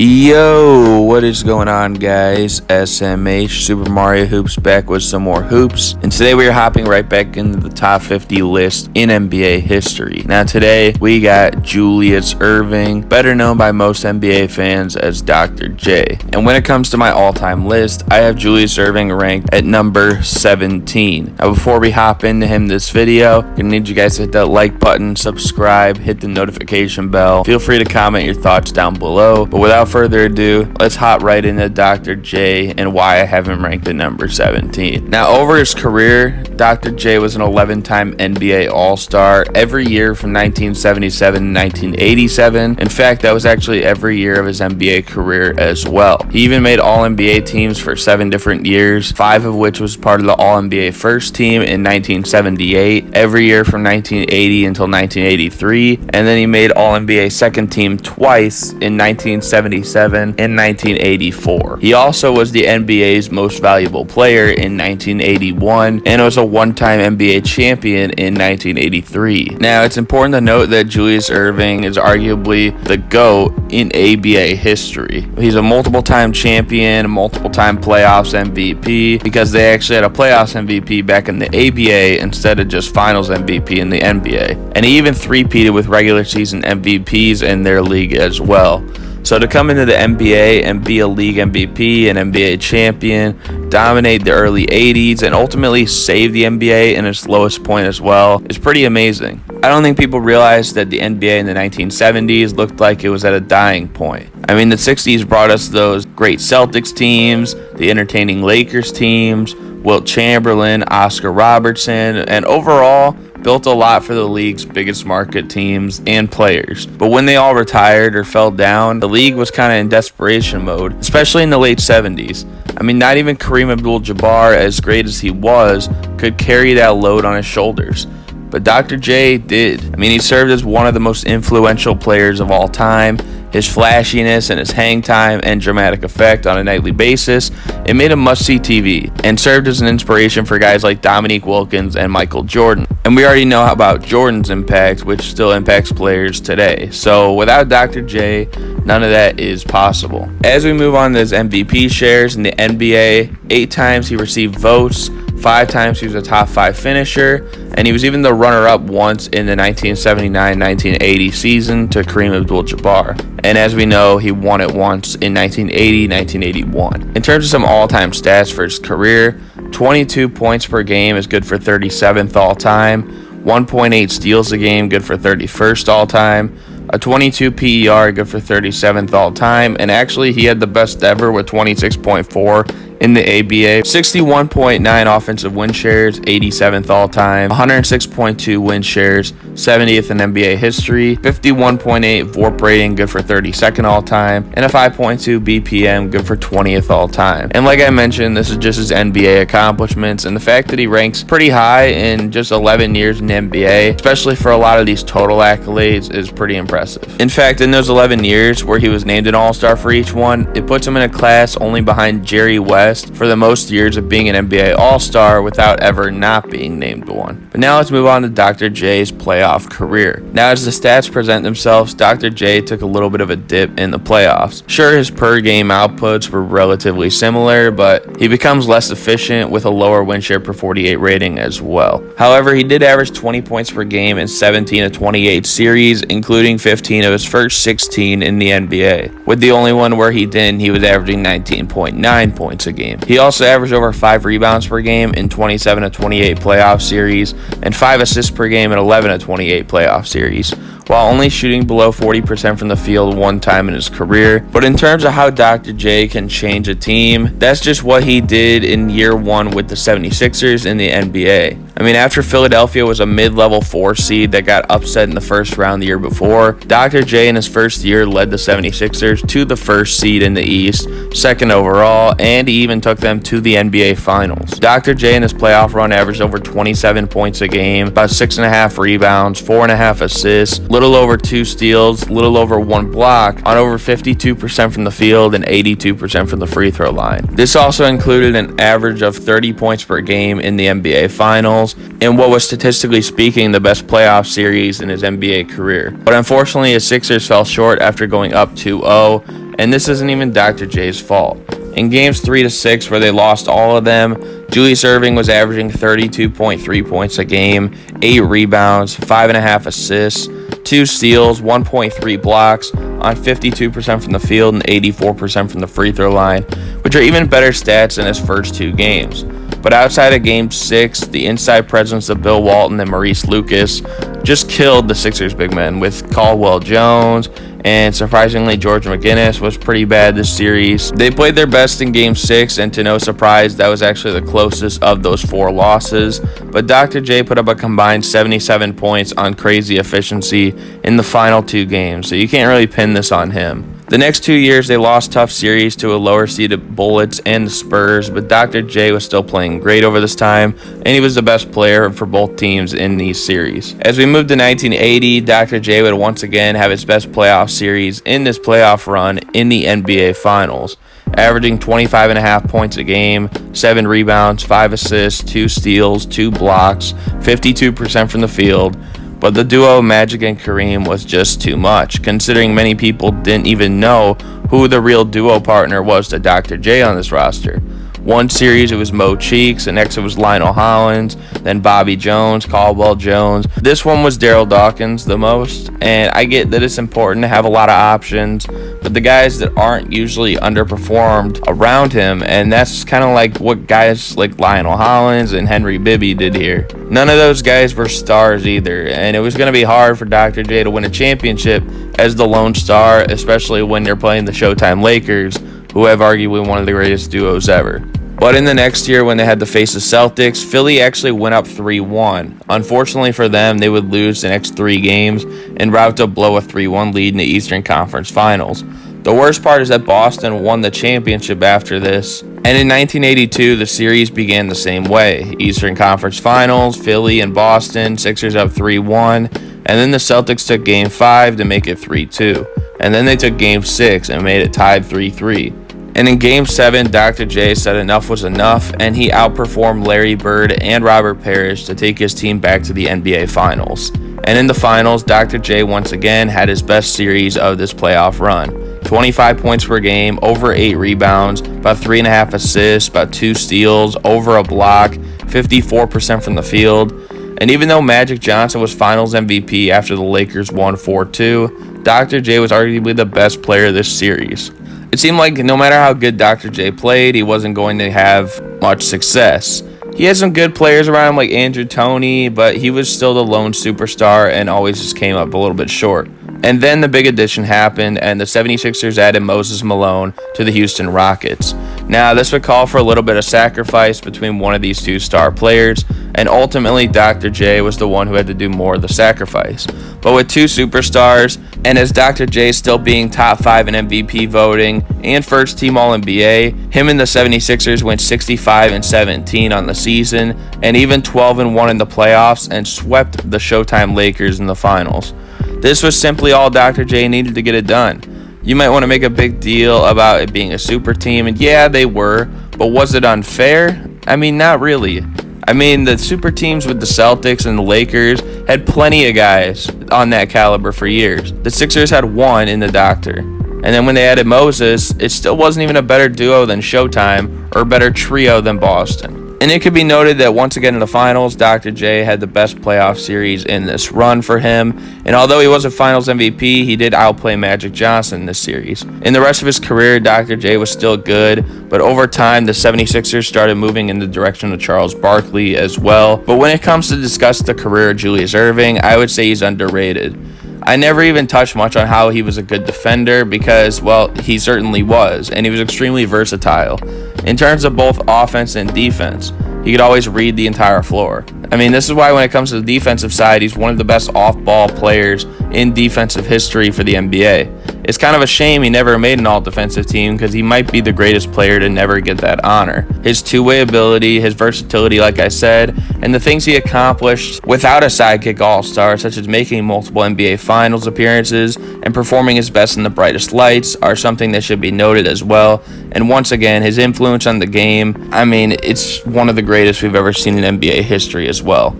Yo, what is going on, guys? SMH Super Mario Hoops back with some more hoops, and today we are hopping right back into the top 50 list in NBA history. Now today we got Julius Erving, better known by most NBA fans as Dr. J. And when it comes to my all-time list, I have Julius Erving ranked at number 17. Now before we hop into him this video, I'm gonna need you guys to hit that like button, subscribe, hit the notification bell. Feel free to comment your thoughts down below, but without further ado, let's hop right into Dr. J and why I have him ranked at number 17. Now, over his career, Dr. J was an 11-time NBA All-Star every year from 1977 to 1987. In fact, that was actually every year of his NBA career as well. He even made All-NBA teams for 7 different years, 5 of which was part of the All-NBA first team in 1978, every year from 1980 until 1983, and then he made All-NBA second team twice in 1977 and 1984. He also was the NBA's most valuable player in 1981 and was a one-time NBA champion in 1983. Now, it's important to note that Julius Erving is arguably the GOAT in ABA history. He's a multiple-time champion, multiple-time playoffs MVP, because they actually had a playoffs MVP back in the ABA instead of just finals MVP in the NBA. And he even three-peated with regular season MVPs in their league as well. So to come into the NBA and be a league MVP, an NBA champion, dominate the early 80s, and ultimately save the NBA in its lowest point as well is pretty amazing. I don't think people realize that the NBA in the 1970s looked like it was at a dying point. I mean, the 60s brought us those great Celtics teams, the entertaining Lakers teams, Wilt Chamberlain, Oscar Robertson, and overall built a lot for the league's biggest market teams and players. But when they all retired or fell down, the league was kind of in desperation mode, especially in the late 70s. I mean, not even Kareem Abdul-Jabbar, as great as he was, could carry that load on his shoulders. But Dr. J did. I mean, he served as one of the most influential players of all time. His flashiness and his hang time and dramatic effect on a nightly basis, it made him must-see TV and served as an inspiration for guys like Dominique Wilkins and Michael Jordan. And we already know about Jordan's impact, which still impacts players today. So without Dr. J, none of that is possible. As we move on to his MVP shares in the NBA, 8 times he received votes, 5 times he was a top 5 finisher, and he was even the runner-up once in the 1979-1980 season to Kareem Abdul-Jabbar. And as we know, he won it once in 1980-1981. In terms of some all-time stats for his career, 22 points per game is good for 37th all-time, 1.8 steals a game, good for 31st all-time, a 22 PER, good for 37th all-time, and actually he had the best ever with 26.4 in the ABA, 61.9 offensive win shares, 87th all-time, 106.2 win shares, 70th in NBA history, 51.8 VORP rating, good for 32nd all-time, and a 5.2 BPM, good for 20th all-time. And like I mentioned, this is just his NBA accomplishments, and the fact that he ranks pretty high in just 11 years in the NBA, especially for a lot of these total accolades, is pretty impressive. In fact, in those 11 years where he was named an All-Star for each one, it puts him in a class only behind Jerry West for the most years of being an NBA All-Star without ever not being named one. But now let's move on to Dr. J's playoff career. Now, as the stats present themselves, Dr. J took a little bit of a dip in the playoffs. Sure, his per game outputs were relatively similar, but he becomes less efficient with a lower win share per 48 rating as well. However, he did average 20 points per game in 17 of 28 series, including 15 of his first 16 in the NBA. With the only one where he didn't, he was averaging 19.9 points a game. He also averaged over 5 rebounds per game in 27 of 28 playoff series and 5 assists per game in 11 of 28 playoff series, while only shooting below 40% from the field one time in his career. But in terms of how Dr. J can change a team, that's just what he did in year 1 with the 76ers in the NBA. I mean, after Philadelphia was a mid-level 4 seed that got upset in the first round the year before, Dr. J in his first year led the 76ers to the first seed in the East, second overall, and he even took them to the NBA Finals. Dr. J in his playoff run averaged over 27 points a game, about 6.5 rebounds, 4.5 assists, little over 2 steals, little over 1 block, on over 52% from the field and 82% from the free throw line. This also included an average of 30 points per game in the NBA Finals, in what was statistically speaking the best playoff series in his NBA career. But unfortunately, his Sixers fell short after going up 2-0 and this isn't even Dr. J's fault. In games 3 to 6, where they lost all of them, Julius Erving was averaging 32.3 points a game, 8 rebounds, 5.5 assists, 2 steals, 1.3 blocks on 52% from the field and 84% from the free throw line, which are even better stats than his first 2 games. But outside of Game 6, the inside presence of Bill Walton and Maurice Lucas just killed the Sixers big men, with Caldwell Jones, and surprisingly George McGinnis was pretty bad this series. They played their best in Game 6, and to no surprise, that was actually the closest of those 4 losses. But Dr. J put up a combined 77 points on crazy efficiency in the final 2 games, so you can't really pin this on him. The next 2 years, they lost tough series to a lower-seeded Bullets and the Spurs, but Dr. J was still playing great over this time, and he was the best player for both teams in these series. As we moved to 1980, Dr. J would once again have his best playoff series in this playoff run in the NBA Finals, averaging 25.5 points a game, 7 rebounds, 5 assists, 2 steals, 2 blocks, 52% from the field. But the duo Magic and Kareem was just too much, considering many people didn't even know who the real duo partner was to Dr. J on this roster. One series it was Mo Cheeks, the next it was Lionel Hollins, then Bobby Jones, Caldwell Jones. This one was Daryl Dawkins the most, and I get that it's important to have a lot of options, but the guys that aren't usually underperformed around him, and that's kind of like what guys like Lionel Hollins and Henry Bibby did here. None of those guys were stars either, and it was going to be hard for Dr. J to win a championship as the lone star, especially when they're playing the Showtime Lakers, who have arguably one of the greatest duos ever. But in the next year, when they had to face the Celtics, Philly actually went up 3-1. Unfortunately for them, they would lose the next 3 games en route to blow a 3-1 lead in the Eastern Conference Finals. The worst part is that Boston won the championship after this, and in 1982, the series began the same way. Eastern Conference Finals, Philly and Boston, Sixers up 3-1, and then the Celtics took Game 5 to make it 3-2, and then they took Game 6 and made it tied 3-3. And in Game 7, Dr. J said enough was enough, and he outperformed Larry Bird and Robert Parrish to take his team back to the NBA Finals. And in the Finals, Dr. J once again had his best series of this playoff run. 25 points per game, over 8 rebounds, about 3.5 assists, about 2 steals, over a block, 54% from the field. And even though Magic Johnson was Finals MVP after the Lakers won 4-2, Dr. J was arguably the best player of this series. It seemed like no matter how good Dr. J played, he wasn't going to have much success. He had some good players around him like Andrew Toney, but he was still the lone superstar and always just came up a little bit short. And then the big addition happened, and the 76ers added Moses Malone to the Houston Rockets. Now, this would call for a little bit of sacrifice between one of these 2 star players, and ultimately Dr. J was the one who had to do more of the sacrifice. But with 2 superstars, and as Dr. J still being top 5 in MVP voting and first team All-NBA, him and the 76ers went 65-17 on the season, and even 12-1 in the playoffs, and swept the Showtime Lakers in the finals. This was simply all Dr. J needed to get it done. You might want to make a big deal about it being a super team, and yeah, they were, but was it unfair? I mean, not really. I mean, the super teams with the Celtics and the Lakers had plenty of guys on that caliber for years. The Sixers had 1 in the Doctor. And then when they added Moses, it still wasn't even a better duo than Showtime or a better trio than Boston. And it could be noted that once again in the finals, Dr. J had the best playoff series in this run for him. And although he wasn't Finals MVP, he did outplay Magic Johnson in this series. In the rest of his career, Dr. J was still good, but over time, the 76ers started moving in the direction of Charles Barkley as well. But when it comes to discuss the career of Julius Erving, I would say he's underrated. I never even touched much on how he was a good defender because, well, he certainly was, and he was extremely versatile. In terms of both offense and defense, he could always read the entire floor. I mean, this is why when it comes to the defensive side, he's one of the best off-ball players in defensive history for the NBA. It's kind of a shame he never made an all-defensive team because he might be the greatest player to never get that honor. His two-way ability, his versatility, like I said, and the things he accomplished without a sidekick all-star, such as making multiple NBA Finals appearances and performing his best in the brightest lights, are something that should be noted as well. And once again, his influence on the game, I mean, it's one of the greatest we've ever seen in NBA history as well.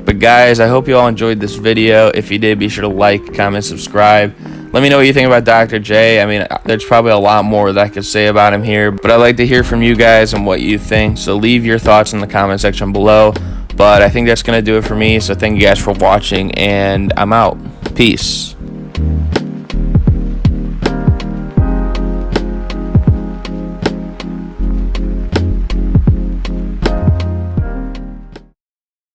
But guys, I hope you all enjoyed this video. If you did, be sure to like, comment, subscribe. Let me know what you think about Dr. J. I mean, there's probably a lot more that I could say about him here, but I'd like to hear from you guys and what you think. So leave your thoughts in the comment section below. But I think that's going to do it for me. So thank you guys for watching, and I'm out. Peace.